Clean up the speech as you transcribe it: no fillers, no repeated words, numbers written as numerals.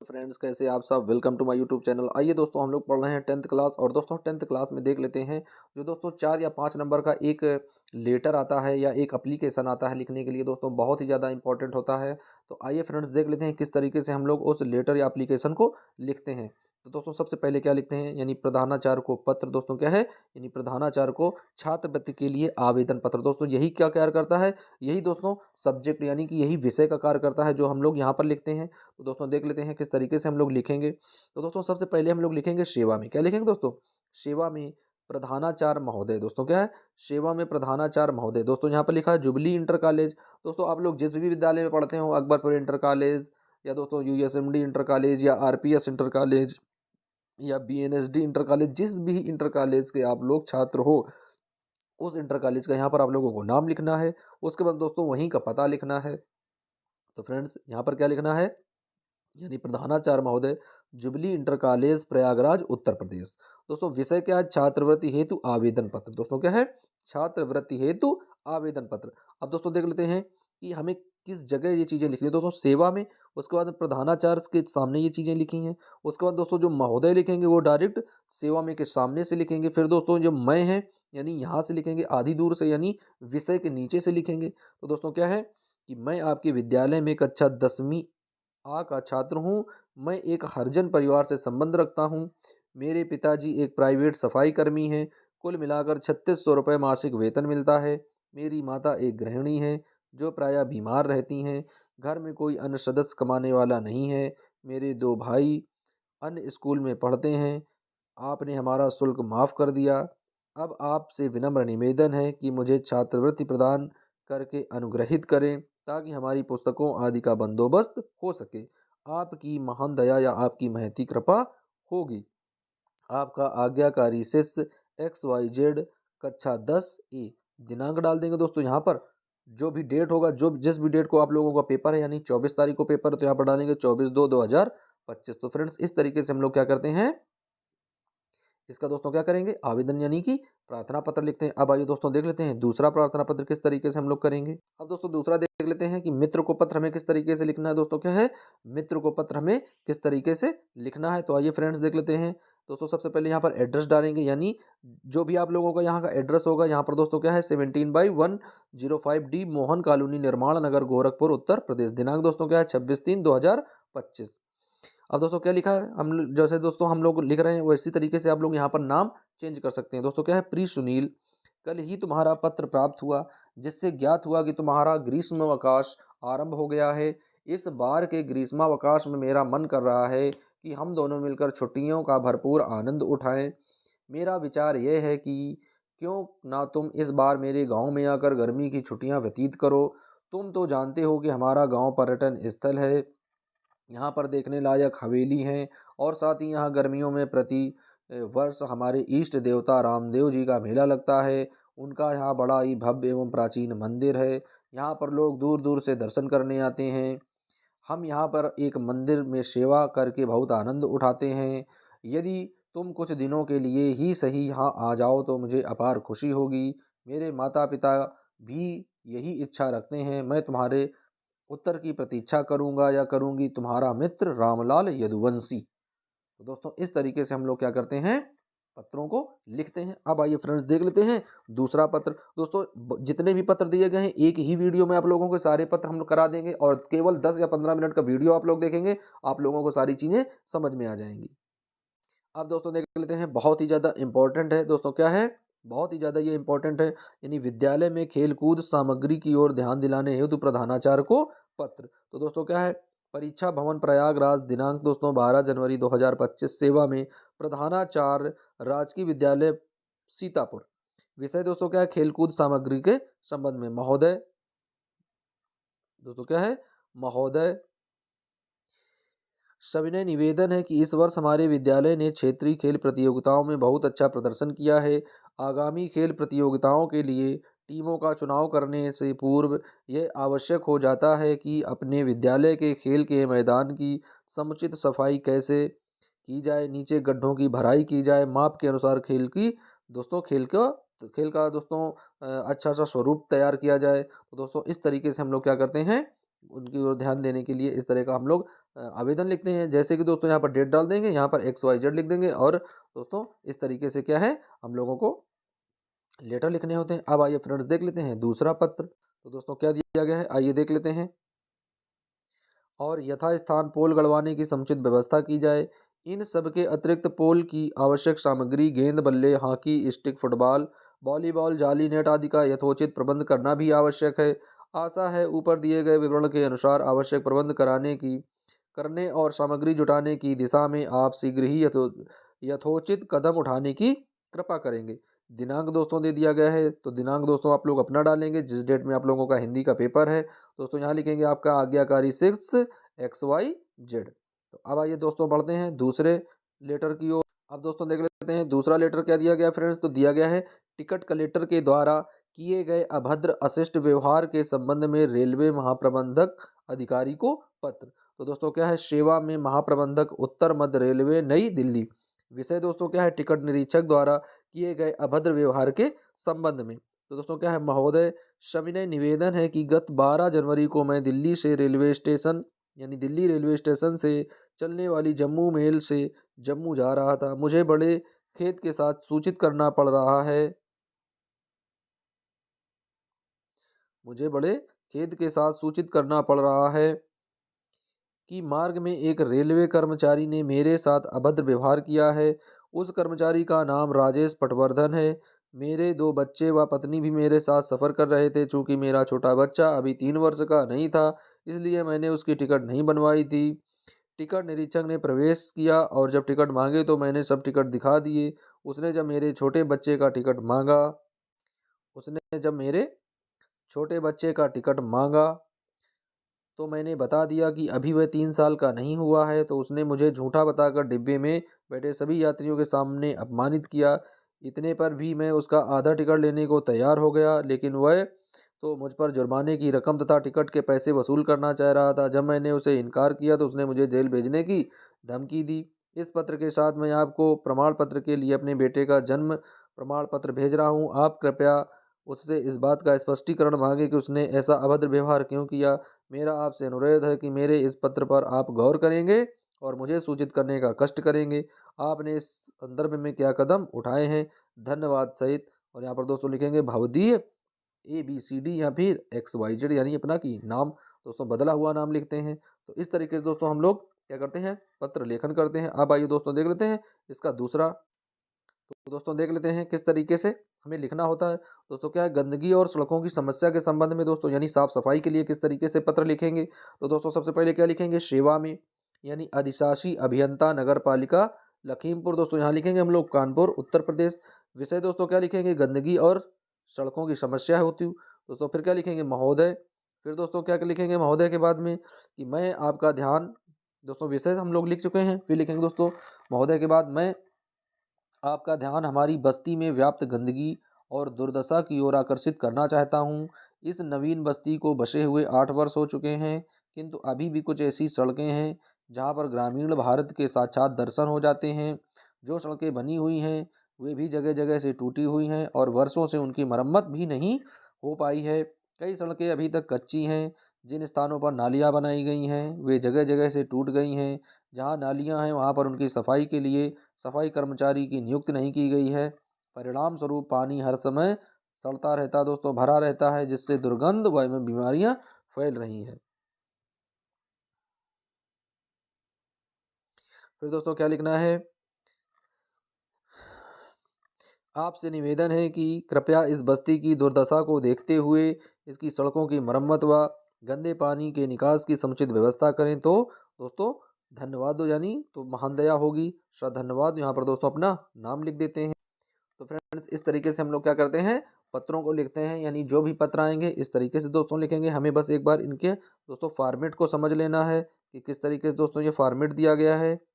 Friends, कैसे आप सब। Welcome to my YouTube channel. आइए दोस्तों, हम लोग पढ़ रहे हैं 10th क्लास। और दोस्तों 10th क्लास में देख लेते हैं जो दोस्तों 4 या 5 नंबर का एक लेटर आता है या एक एप्लीकेशन आता है लिखने के लिए। दोस्तों बहुत ही ज़्यादा इंपॉर्टेंट होता है। तो आइए फ्रेंड्स, देख लेते हैं किस तरीके से हम लोग उस लेटर या एप्लीकेशन को लिखते हैं। तो दोस्तों सबसे पहले क्या लिखते हैं, यानी प्रधानाचार्य को पत्र। दोस्तों क्या है, यानी प्रधानाचार्य को छात्रवृत्ति के लिए आवेदन पत्र। दोस्तों यही क्या कार्य करता है, यही दोस्तों सब्जेक्ट यानी कि यही विषय का कार्य करता है जो हम लोग यहाँ पर लिखते हैं। तो दोस्तों देख लेते हैं किस तरीके से हम लोग लिखेंगे। तो दोस्तों सबसे पहले हम लोग लिखेंगे सेवा में। क्या लिखेंगे दोस्तों, सेवा में प्रधानाचार्य महोदय। दोस्तों क्या है, सेवा में प्रधानाचार्य महोदय। दोस्तों यहाँ पर लिखा है जुबली इंटर कॉलेज। दोस्तों आप लोग जिस भी विद्यालय में पढ़ते हो, अकबरपुर इंटर कॉलेज या दोस्तों यूएसएमडी इंटर कॉलेज या आरपीएस इंटर कॉलेज या बीएनएसडी इंटर कॉलेज, जिस भी इंटर कॉलेज के आप लोग छात्र हो, उस इंटर कॉलेज का यहाँ पर आप लोगों को नाम लिखना है। उसके बाद दोस्तों वहीं का पता लिखना है। तो फ्रेंड्स यहाँ पर क्या लिखना है, यानी प्रधानाचार्य महोदय, jubilee inter college, Prayagraj, Uttar Pradesh. दोस्तों विषय क्या है, छात्रवृत्ति हेतु आवेदन पत्र। दोस्तों क्या है, छात्रवृत्ति हेतु आवेदन पत्र। अब दोस्तों देख लेते हैं कि हमें किस जगह ये चीज़ें लिखनी है। दोस्तों सेवा में, उसके बाद प्रधानाचार्य के सामने ये चीज़ें लिखी हैं। उसके बाद दोस्तों जो महोदय लिखेंगे वो डायरेक्ट सेवा में के सामने से लिखेंगे। फिर दोस्तों जो मैं है, यानी यहाँ से लिखेंगे आधी दूर से, यानी विषय के नीचे से लिखेंगे। तो दोस्तों क्या है कि मैं आपके विद्यालय में कक्षा 10वीं आ का छात्र हूँ। मैं एक हरिजन परिवार से संबंध रखता हूँ। मेरे पिताजी एक प्राइवेट सफाई कर्मी हैं। कुल मिलाकर 3600 रुपये मासिक वेतन मिलता है। मेरी माता एक गृहिणी है जो प्रायः बीमार रहती हैं। घर में कोई अन्य सदस्य कमाने वाला नहीं है। मेरे 2 भाई अन्य स्कूल में पढ़ते हैं। आपने हमारा शुल्क माफ़ कर दिया। अब आपसे विनम्र निवेदन है कि मुझे छात्रवृत्ति प्रदान करके अनुग्रहित करें ताकि हमारी पुस्तकों आदि का बंदोबस्त हो सके। आपकी महान दया या आपकी महती कृपा होगी। आपका आज्ञाकारी शिष्य XYZ, कक्षा 10A। दिनांक डाल देंगे दोस्तों यहाँ पर, जो भी डेट होगा, जो जिस भी डेट को आप लोगों का पेपर है, यानी 24 तारीख को पेपर है तो यहाँ पर डालेंगे 24/2/2025। तो फ्रेंड्स इस तरीके से हम लोग क्या करते हैं, इसका दोस्तों क्या करेंगे, आवेदन यानी कि प्रार्थना पत्र लिखते हैं। अब आइए दोस्तों देख लेते हैं दूसरा प्रार्थना पत्र किस तरीके से हम लोग करेंगे। अब दोस्तों दूसरा देख लेते हैं कि मित्र को पत्र हमें किस तरीके से लिखना है। दोस्तों क्या है, मित्र को पत्र हमें किस तरीके से लिखना है। तो आइए फ्रेंड्स देख लेते हैं। दोस्तों सबसे पहले यहाँ पर एड्रेस डालेंगे, यानी जो भी आप लोगों का यहाँ का एड्रेस होगा। यहाँ पर दोस्तों क्या है, 17/105D मोहन कॉलोनी, निर्माण नगर, गोरखपुर, उत्तर प्रदेश। दिनांक दोस्तों क्या है, 26/3/2025। अब दोस्तों क्या लिखा है, हम जैसे दोस्तों हम लोग लिख रहे हैं वैसी तरीके से आप लोग यहाँ पर नाम चेंज कर सकते हैं। दोस्तों क्या है, प्रिय सुनील, कल ही तुम्हारा पत्र प्राप्त हुआ जिससे ज्ञात हुआ कि तुम्हारा ग्रीष्मावकाश आरंभ हो गया है। इस बार के ग्रीष्मावकाश में मेरा मन कर रहा है कि हम दोनों मिलकर छुट्टियों का भरपूर आनंद उठाएं। मेरा विचार यह है कि क्यों ना तुम इस बार मेरे गांव में आकर गर्मी की छुट्टियां व्यतीत करो। तुम तो जानते हो कि हमारा गांव पर्यटन स्थल है। यहाँ पर देखने लायक हवेली हैं और साथ ही यहाँ गर्मियों में प्रति वर्ष हमारे इष्ट देवता रामदेव जी का मेला लगता है। उनका यहाँ बड़ा ही भव्य एवं प्राचीन मंदिर है। यहाँ पर लोग दूर दूर से दर्शन करने आते हैं। हम यहाँ पर एक मंदिर में सेवा करके बहुत आनंद उठाते हैं। यदि तुम कुछ दिनों के लिए ही सही यहाँ आ जाओ तो मुझे अपार खुशी होगी। मेरे माता पिता भी यही इच्छा रखते हैं। मैं तुम्हारे उत्तर की प्रतीक्षा करूंगा या करूंगी, तुम्हारा मित्र रामलाल यदुवंशी। तो दोस्तों इस तरीके से हम लोग क्या करते हैं, पत्रों को लिखते हैं। अब आइए फ्रेंड्स देख लेते हैं दूसरा पत्र। दोस्तों जितने भी पत्र दिए गए हैं एक ही वीडियो में आप लोगों को सारे पत्र हम लोग करा देंगे और केवल 10 या 15 मिनट का वीडियो आप लोग देखेंगे, आप लोगों को सारी चीज़ें समझ में आ जाएंगी। अब दोस्तों देख लेते हैं, बहुत ही ज़्यादा इंपॉर्टेंट है। दोस्तों क्या है, बहुत ही ज़्यादा ये इंपॉर्टेंट है, यानी विद्यालय में खेलकूद सामग्री की ओर ध्यान दिलाने हेतु प्रधानाचार्य को पत्र। तो दोस्तों क्या है, परीक्षा भवन प्रयागराज, दिनांक दोस्तों 12 जनवरी 2025। सेवा में प्रधानाचार्य, राजकीय विद्यालय सीतापुर। विषय दोस्तों क्या है, खेलकूद सामग्री के संबंध में। महोदय, दोस्तों क्या है, महोदय, सविनय निवेदन है कि इस वर्ष हमारे विद्यालय ने क्षेत्रीय खेल प्रतियोगिताओं में बहुत अच्छा प्रदर्शन किया है। आगामी खेल प्रतियोगिताओं के लिए टीमों का चुनाव करने से पूर्व यह आवश्यक हो जाता है कि अपने विद्यालय के खेल के मैदान की समुचित सफाई कैसे की जाए, नीचे गड्ढों की भराई की जाए, माप के अनुसार खेल का दोस्तों अच्छा सा स्वरूप तैयार किया जाए। तो दोस्तों इस तरीके से हम लोग क्या करते हैं, उनकी ओर ध्यान देने के लिए इस तरह का हम लोग आवेदन लिखते हैं। जैसे कि दोस्तों यहाँ पर डेट डाल देंगे, यहाँ पर XYZ लिख देंगे और दोस्तों इस तरीके से क्या है हम लोगों को लेटर लिखने होते हैं। अब आइए फ्रेंड्स देख लेते हैं दूसरा पत्र। तो दोस्तों क्या दिया गया है, आइए देख लेते हैं। और यथास्थान पोल गड़वाने की समुचित व्यवस्था की जाए। इन सब के अतिरिक्त पोल की आवश्यक सामग्री गेंद, बल्ले, हॉकी स्टिक, फुटबॉल, वॉलीबॉल, जाली, नेट आदि का यथोचित प्रबंध करना भी आवश्यक है। आशा है ऊपर दिए गए विवरण के अनुसार आवश्यक प्रबंध करने और सामग्री जुटाने की दिशा में आप शीघ्र ही यथोचित कदम उठाने की कृपा करेंगे। दिनांक दोस्तों दे दिया गया है, तो दिनांक दोस्तों आप लोग अपना डालेंगे जिस डेट में आप लोगों का हिंदी का पेपर है। दोस्तों यहाँ लिखेंगे आपका आज्ञाकारी 6XYZ। तो अब आइए दोस्तों बढ़ते हैं दूसरे लेटर की ओर। अब दोस्तों देख लेते हैं दूसरा लेटर क्या दिया गया फ्रेंड्स। तो दिया गया है टिकट कलेक्टर के द्वारा किए गए अभद्र अशिष्ट व्यवहार के संबंध में रेलवे महाप्रबंधक अधिकारी को पत्र। तो दोस्तों क्या है, सेवा में महाप्रबंधक उत्तर मध्य रेलवे नई दिल्ली। विषय दोस्तों क्या है, टिकट निरीक्षक द्वारा किए गए अभद्र व्यवहार के संबंध में। तो दोस्तों क्या है, महोदय सविनय निवेदन है कि गत 12 जनवरी को मैं दिल्ली से रेलवे स्टेशन यानी दिल्ली रेलवे स्टेशन से चलने वाली जम्मू मेल से जम्मू जा रहा था। मुझे बड़े खेद के साथ सूचित करना पड़ रहा है मुझे बड़े खेद के साथ सूचित करना पड़ रहा है कि मार्ग में एक रेलवे कर्मचारी ने मेरे साथ अभद्र व्यवहार किया है। उस कर्मचारी का नाम राजेश पटवर्धन है। मेरे 2 बच्चे व पत्नी भी मेरे साथ सफ़र कर रहे थे। चूँकि मेरा छोटा बच्चा अभी 3 वर्ष का नहीं था, इसलिए मैंने उसकी टिकट नहीं बनवाई थी। टिकट निरीक्षक ने प्रवेश किया और जब टिकट मांगे तो मैंने सब टिकट दिखा दिए। उसने जब मेरे छोटे बच्चे का टिकट मांगा उसने जब मेरे छोटे बच्चे का टिकट मांगा तो मैंने बता दिया कि अभी वह 3 साल का नहीं हुआ है। तो उसने मुझे झूठा बताकर डिब्बे में बैठे सभी यात्रियों के सामने अपमानित किया। इतने पर भी मैं उसका आधा टिकट लेने को तैयार हो गया, लेकिन वह तो मुझ पर जुर्माने की रकम तथा टिकट के पैसे वसूल करना चाह रहा था। जब मैंने उसे इनकार किया तो उसने मुझे जेल भेजने की धमकी दी। इस पत्र के साथ मैं आपको प्रमाण पत्र के लिए अपने बेटे का जन्म प्रमाण पत्र भेज रहा हूँ। आप कृपया उससे इस बात का स्पष्टीकरण मांगे कि उसने ऐसा अभद्र व्यवहार क्यों किया। मेरा आपसे अनुरोध है कि मेरे इस पत्र पर आप गौर करेंगे और मुझे सूचित करने का कष्ट करेंगे। आपने इस संदर्भ में क्या कदम उठाए हैं, धन्यवाद सहित। और यहाँ पर दोस्तों लिखेंगे भवदीय ABCD या फिर XYZ यानी अपना की नाम दोस्तों बदला हुआ नाम लिखते हैं। तो इस तरीके से दोस्तों हम लोग क्या करते हैं, पत्र लेखन करते हैं। अब आइए दोस्तों देख लेते हैं इसका दूसरा। तो दोस्तों देख लेते हैं किस तरीके से हमें लिखना होता है। दोस्तों क्या है, गंदगी और सड़कों की समस्या के संबंध में दोस्तों यानी साफ सफाई के लिए किस तरीके से पत्र लिखेंगे। तो दोस्तों सबसे पहले क्या लिखेंगे, सेवा में यानी अधिशासी अभियंता नगर पालिका लखीमपुर। दोस्तों यहाँ लिखेंगे हम लोग कानपुर उत्तर प्रदेश। विषय दोस्तों क्या लिखेंगे, गंदगी और सड़कों की समस्या होती हूँ। दोस्तों फिर क्या लिखेंगे, महोदय। फिर दोस्तों क्या लिखेंगे महोदय के बाद में कि मैं आपका ध्यान। दोस्तों विषय हम लोग लिख चुके हैं। फिर लिखेंगे दोस्तों महोदय के बाद मैं आपका ध्यान हमारी बस्ती में व्याप्त गंदगी और दुर्दशा की ओर आकर्षित करना चाहता हूँ। इस नवीन बस्ती को बसे हुए 8 वर्ष हो चुके हैं, किंतु अभी भी कुछ ऐसी सड़कें हैं जहाँ पर ग्रामीण भारत के साक्षात दर्शन हो जाते हैं। जो सड़कें बनी हुई हैं वे भी जगह जगह से टूटी हुई हैं और वर्षों से उनकी मरम्मत भी नहीं हो पाई है। कई सड़कें अभी तक कच्ची हैं। जिन स्थानों पर नालियाँ बनाई गई हैं वे जगह जगह से टूट गई हैं। जहाँ नालियाँ हैं वहाँ पर उनकी सफाई के लिए सफाई कर्मचारी की नियुक्ति नहीं की गई है। परिणाम स्वरूप पानी हर समय सड़ता रहता दोस्तों, भरा रहता है, जिससे दुर्गंध व बीमारियां फैल रही हैं। फिर दोस्तों क्या लिखना है, आपसे निवेदन है कि कृपया इस बस्ती की दुर्दशा को देखते हुए इसकी सड़कों की मरम्मत व गंदे पानी के निकास की समुचित व्यवस्था करें। तो दोस्तों धन्यवाद दो यानी तो महान दया होगी, धन्यवाद। यहाँ पर दोस्तों अपना नाम लिख देते हैं। तो फ्रेंड्स इस तरीके से हम लोग क्या करते हैं, पत्रों को लिखते हैं। यानी जो भी पत्र आएंगे इस तरीके से दोस्तों लिखेंगे। हमें बस एक बार इनके दोस्तों फॉर्मेट को समझ लेना है कि किस तरीके से दोस्तों ये फॉर्मेट दिया गया है।